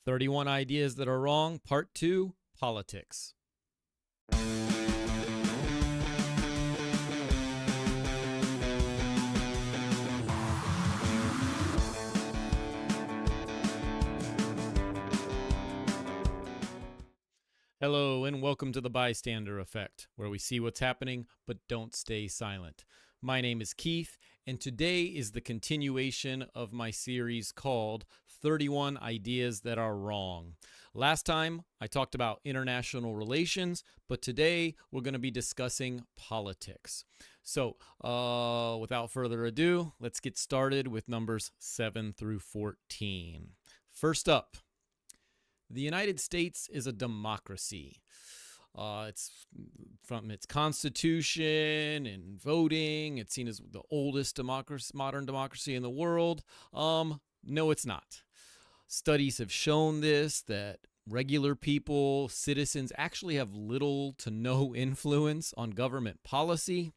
31 Ideas That Are Wrong, Part 2, Politics. Hello, and welcome to the Bystander Effect, where we see what's happening but don't stay silent. My name is Keith, and today is the continuation of my series called 31 Ideas That Are Wrong. Last time, I talked about international relations, but today we're going to be discussing politics. So, without further ado, let's get started with numbers 7 through 14. First up, the United States is a democracy. It's from its constitution and voting. It's seen as the oldest modern democracy in the world. No, it's not. Studies have shown this, that regular people, citizens, actually have little to no influence on government policy.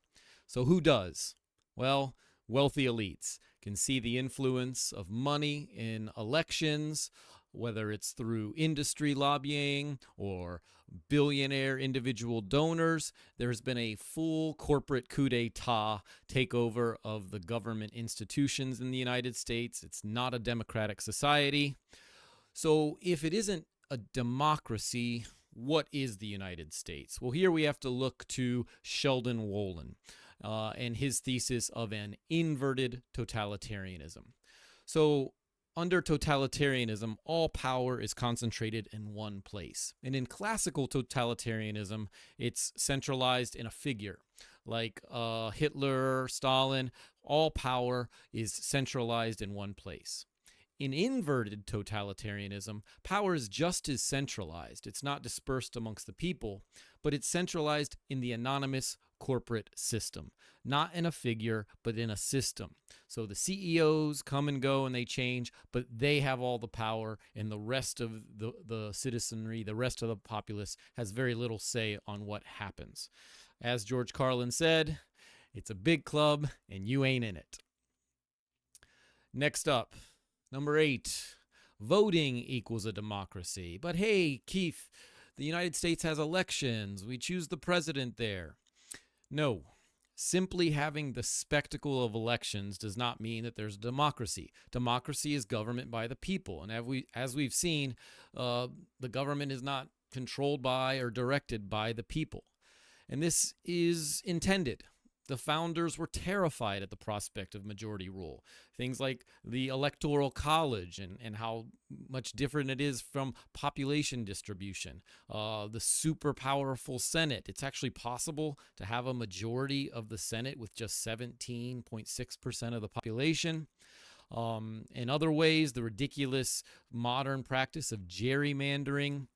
So who does? Well, wealthy elites can see the influence of money in elections, whether it's through industry lobbying or billionaire individual donors. There's been a full corporate coup d'etat takeover of the government institutions in the United States. It's not a democratic society. So if it isn't a democracy, what is the United States? Well, here we have to look to Sheldon Wolin and his thesis of an inverted totalitarianism. So under totalitarianism, all power is concentrated in one place. And in classical totalitarianism, it's centralized in a figure. Like Hitler, Stalin, all power is centralized in one place. In inverted totalitarianism, power is just as centralized. It's not dispersed amongst the people, but it's centralized in the anonymous corporate system, not in a figure, but in a system. So the CEOs come and go and they change, but they have all the power, and the rest of the citizenry, the rest of the populace, has very little say on what happens. As George Carlin said, it's a big club and you ain't in it. Next up, number 8, voting equals a democracy. But hey, Keith, the United States has elections. We choose the president there. No, simply having the spectacle of elections does not mean that there's democracy. Democracy is government by the people. And as we've seen, the government is not controlled by or directed by the people. And this is intended. The founders were terrified at the prospect of majority rule. Things like the Electoral College and how much different it is from population distribution. The super powerful Senate. It's actually possible to have a majority of the Senate with just 17.6% of the population. In other ways, the ridiculous modern practice of gerrymandering.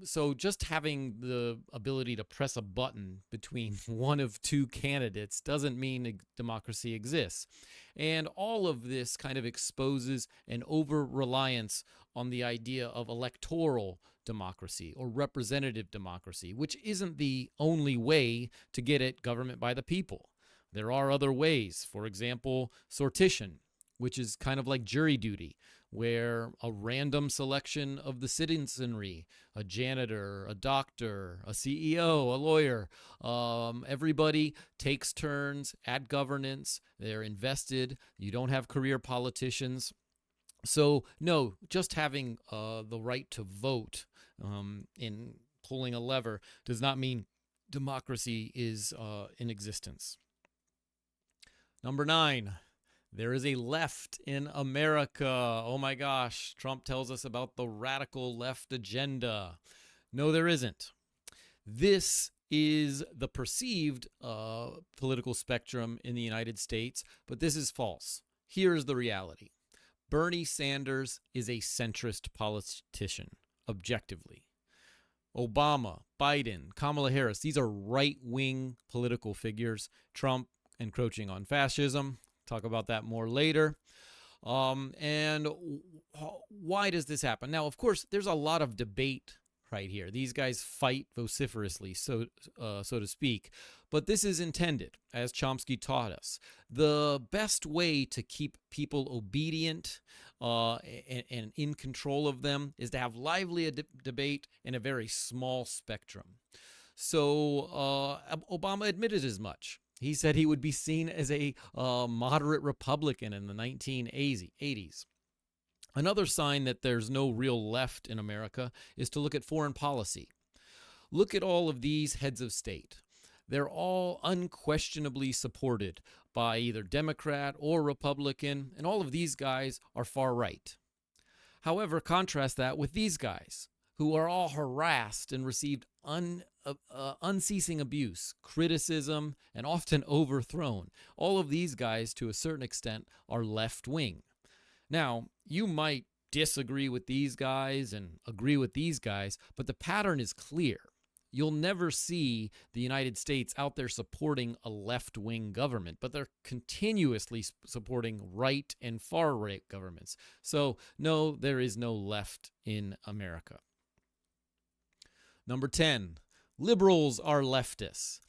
So just having the ability to press a button between one of two candidates doesn't mean a democracy exists. And all of this kind of exposes an over-reliance on the idea of electoral democracy or representative democracy, which isn't the only way to get at government by the people. There are other ways. For example, sortition, which is kind of like jury duty, where a random selection of the citizenry, a janitor, a doctor, a CEO, a lawyer, everybody takes turns at governance. They're invested. You don't have career politicians. So no, just having the right to vote in pulling a lever does not mean democracy is in existence. Number 9. There is a left in America. Oh my gosh, Trump tells us about the radical left agenda. No, there isn't. This is the perceived political spectrum in the United States, but this is false. Here is the reality. Bernie Sanders is a centrist politician, objectively. Obama, Biden, Kamala Harris, these are right-wing political figures. Trump encroaching on fascism. Talk about that more later. And why does this happen? Now, of course, there's a lot of debate right here. These guys fight vociferously, so to speak. But this is intended, as Chomsky taught us. The best way to keep people obedient and in control of them is to have lively debate in a very small spectrum. So Obama admitted as much. He said he would be seen as a moderate Republican in the 1980s. Another sign that there's no real left in America is to look at foreign policy. Look at all of these heads of state. They're all unquestionably supported by either Democrat or Republican, and all of these guys are far right. However, contrast that with these guys, who are all harassed and received unceasing abuse, criticism, and often overthrown. All of these guys, to a certain extent, are left-wing. Now, you might disagree with these guys and agree with these guys, but the pattern is clear. You'll never see the United States out there supporting a left-wing government, but they're continuously supporting right and far-right governments. So, no, there is no left in America. Number 10, liberals are leftists.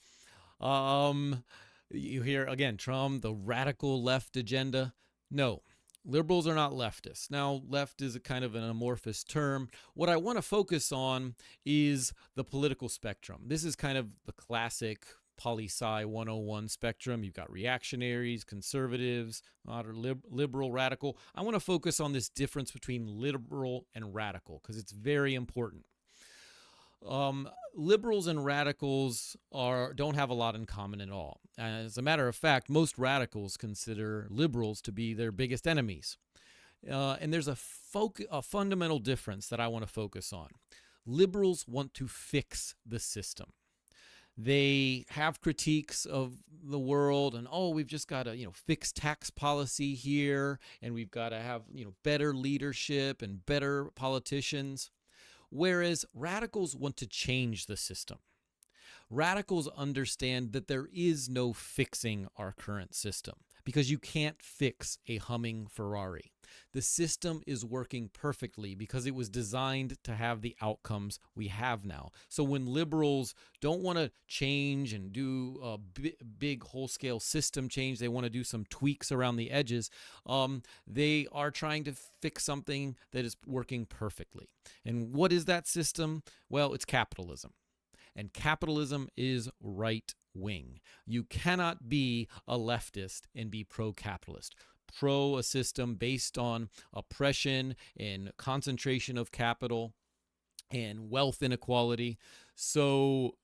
You hear, again, Trump, the radical left agenda. No, liberals are not leftists. Now, left is a kind of an amorphous term. What I want to focus on is the political spectrum. This is kind of the classic poli-sci 101 spectrum. You've got reactionaries, conservatives, liberal, radical. I want to focus on this difference between liberal and radical because it's very important. Liberals and radicals don't have a lot in common at all. As a matter of fact, most radicals consider liberals to be their biggest enemies. And there's a fundamental difference that I want to focus on. Liberals want to fix the system. They have critiques of the world and, we've just got to, fix tax policy here, and we've got to have, better leadership and better politicians. Whereas radicals want to change the system. Radicals understand that there is no fixing our current system because you can't fix a humming Ferrari. The system is working perfectly because it was designed to have the outcomes we have now. So when liberals don't want to change and do a big whole-scale system change, they want to do some tweaks around the edges, they are trying to fix something that is working perfectly. And what is that system? Well, it's capitalism. And capitalism is right-wing. You cannot be a leftist and be pro-capitalist. Pro a system based on oppression and concentration of capital and wealth inequality. So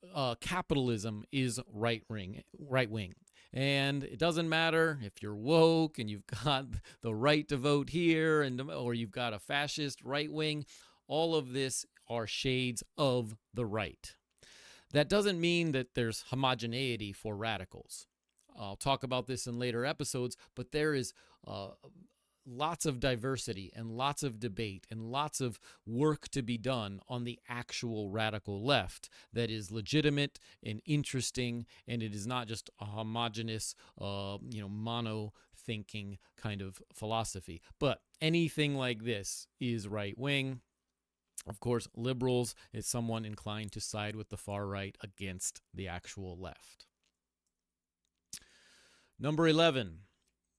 capitalism is right-wing. And it doesn't matter if you're woke and you've got the right to vote here or you've got a fascist right wing. All of this are shades of the right. That doesn't mean that there's homogeneity for radicals. I'll talk about this in later episodes, but there is lots of diversity and lots of debate and lots of work to be done on the actual radical left that is legitimate and interesting, and it is not just a homogenous, mono-thinking kind of philosophy. But anything like this is right-wing. Of course, liberals is someone inclined to side with the far right against the actual left. Number 11,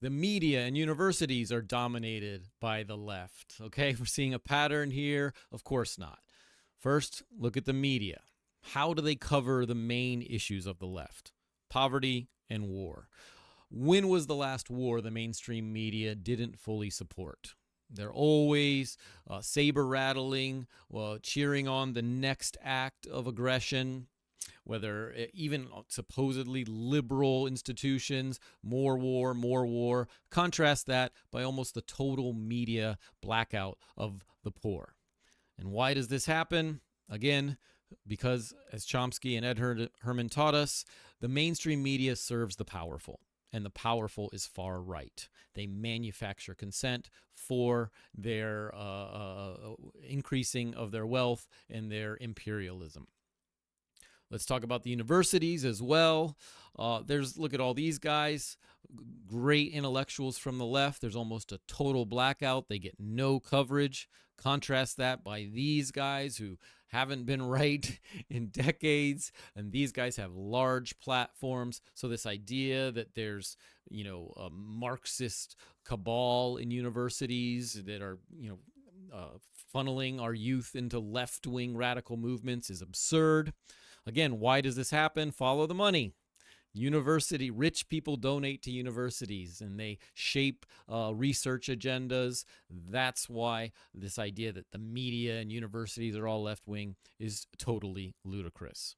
the media and universities are dominated by the left. Okay, we're seeing a pattern here. Of course not. First, look at the media. How do they cover the main issues of the left? Poverty and war. When was the last war the mainstream media didn't fully support? They're always saber-rattling, cheering on the next act of aggression, whether even supposedly liberal institutions, more war. Contrast that by almost the total media blackout of the poor. And why does this happen? Again, because as Chomsky and Ed Herman taught us, the mainstream media serves the powerful. And the powerful is far right. They manufacture consent for their increasing of their wealth and their imperialism. Let's talk about the universities as well. Look at all these guys, great intellectuals from the left. There's almost a total blackout. They get no coverage. Contrast that by these guys who haven't been right in decades, and these guys have large platforms. So this idea that there's, a Marxist cabal in universities that are, funneling our youth into left-wing radical movements is absurd. Again, why does this happen? Follow the money. Rich people donate to universities and they shape research agendas. That's why this idea that the media and universities are all left wing is totally ludicrous.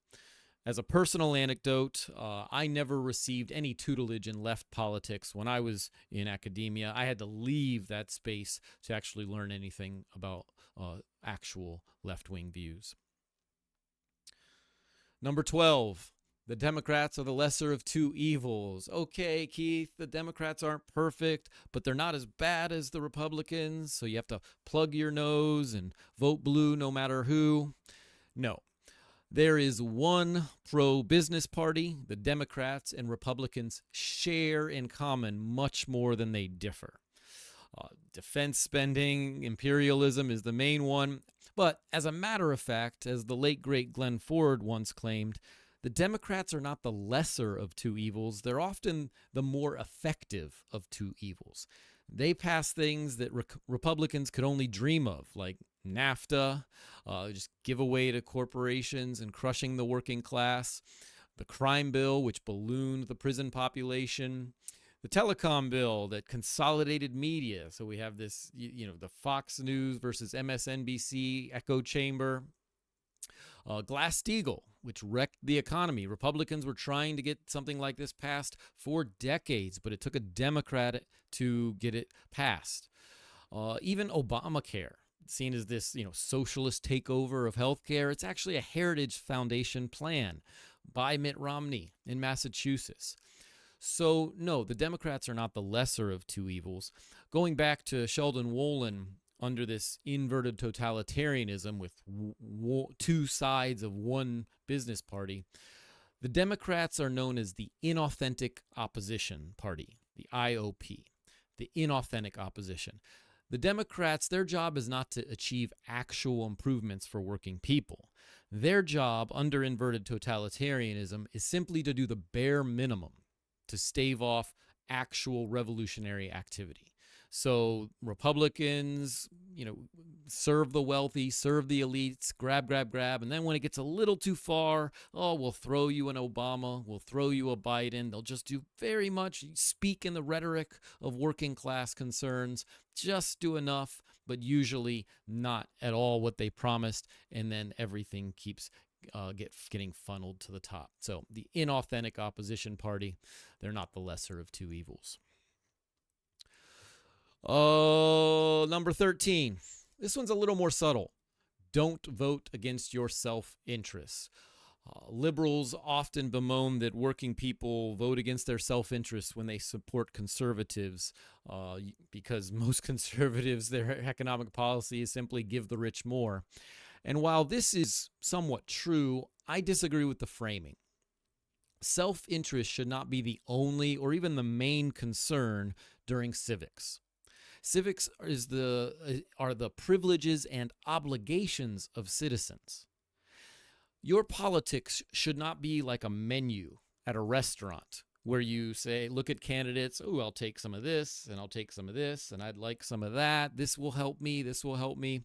As a personal anecdote, I never received any tutelage in left politics when I was in academia. I had to leave that space to actually learn anything about actual left wing views. Number 12. The Democrats are the lesser of two evils. Okay, Keith, the Democrats aren't perfect, but they're not as bad as the Republicans, so you have to plug your nose and vote blue no matter who. No. There is one pro-business party. The Democrats and Republicans share in common much more than they differ. Defense spending, imperialism is the main one. But as a matter of fact, as the late great Glenn Ford once claimed, the Democrats are not the lesser of two evils. They're often the more effective of two evils. They pass things that Republicans could only dream of, like NAFTA, just give away to corporations and crushing the working class, the crime bill, which ballooned the prison population, the telecom bill that consolidated media. So we have this, the Fox News versus MSNBC echo chamber. Glass-Steagall, which wrecked the economy. Republicans were trying to get something like this passed for decades, but it took a Democrat to get it passed. Even Obamacare, seen as this, socialist takeover of healthcare, it's actually a Heritage Foundation plan by Mitt Romney in Massachusetts. So, no, the Democrats are not the lesser of two evils. Going back to Sheldon Wolin, under this inverted totalitarianism with two sides of one business party, the Democrats are known as the Inauthentic Opposition Party, the IOP, the inauthentic opposition. The Democrats, their job is not to achieve actual improvements for working people. Their job under inverted totalitarianism is simply to do the bare minimum to stave off actual revolutionary activity. So Republicans, serve the wealthy, serve the elites, grab. And then when it gets a little too far, we'll throw you an Obama, we'll throw you a Biden. They'll just do very much, speak in the rhetoric of working class concerns, just do enough, but usually not at all what they promised. And then everything keeps getting funneled to the top. So the inauthentic opposition party, they're not the lesser of two evils. Number 13. This one's a little more subtle. Don't vote against your self-interests. Liberals often bemoan that working people vote against their self-interest when they support conservatives because most conservatives, their economic policy is simply give the rich more. And while this is somewhat true, I disagree with the framing. Self-interest should not be the only or even the main concern during civics. Civics are the privileges and obligations of citizens. Your politics should not be like a menu at a restaurant where you say, look at candidates, I'll take some of this, and I'll take some of this, and I'd like some of that. This will help me. This will help me.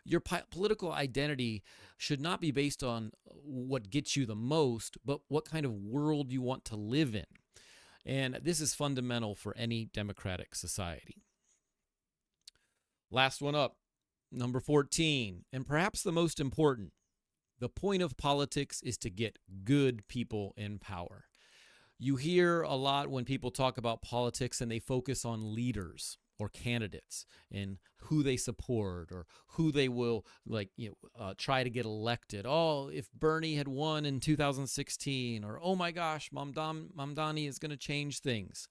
Your political identity should not be based on what gets you the most, but what kind of world you want to live in. And this is fundamental for any democratic society. Last one up, number 14, and perhaps the most important. The point of politics is to get good people in power. You hear a lot when people talk about politics and they focus on leaders or candidates and who they support or who they will try to get elected. If Bernie had won in 2016, or oh my gosh, Mamdani is going to change things.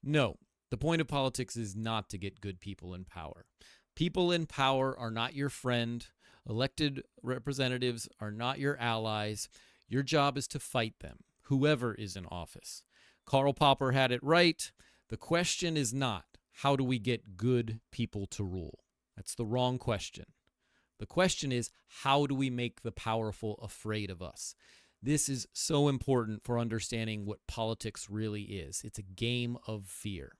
No, the point of politics is not to get good people in power. People in power are not your friend. Elected representatives are not your allies. Your job is to fight them, whoever is in office. Karl Popper had it right. The question is not, how do we get good people to rule? That's the wrong question. The question is, how do we make the powerful afraid of us? This is so important for understanding what politics really is. It's a game of fear.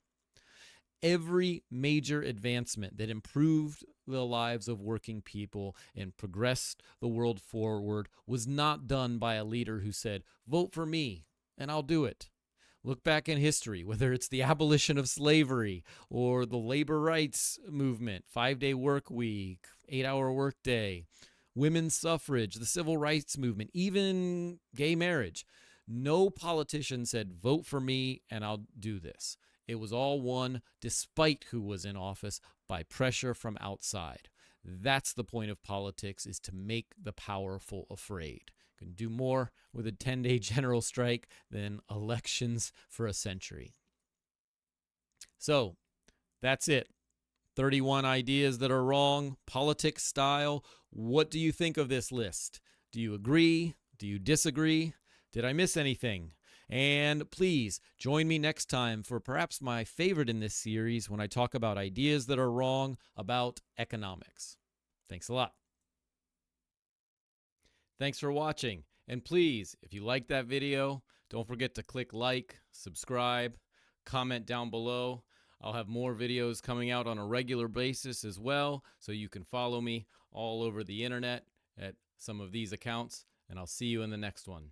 Every major advancement that improved the lives of working people and progressed the world forward was not done by a leader who said, vote for me and I'll do it. Look back in history, whether it's the abolition of slavery or the labor rights movement, 5-day work week, 8-hour workday, women's suffrage, the civil rights movement, even gay marriage. No politician said, vote for me and I'll do this. It was all won, despite who was in office, by pressure from outside. That's the point of politics, is to make the powerful afraid. You can do more with a 10-day general strike than elections for a century. So, that's it. 31 ideas that are wrong, politics style. What do you think of this list? Do you agree? Do you disagree? Did I miss anything? And please join me next time for perhaps my favorite in this series when I talk about ideas that are wrong about economics. Thanks a lot. Thanks for watching. And please, if you liked that video, don't forget to click like, subscribe, comment down below. I'll have more videos coming out on a regular basis as well, so you can follow me all over the internet at some of these accounts, and I'll see you in the next one.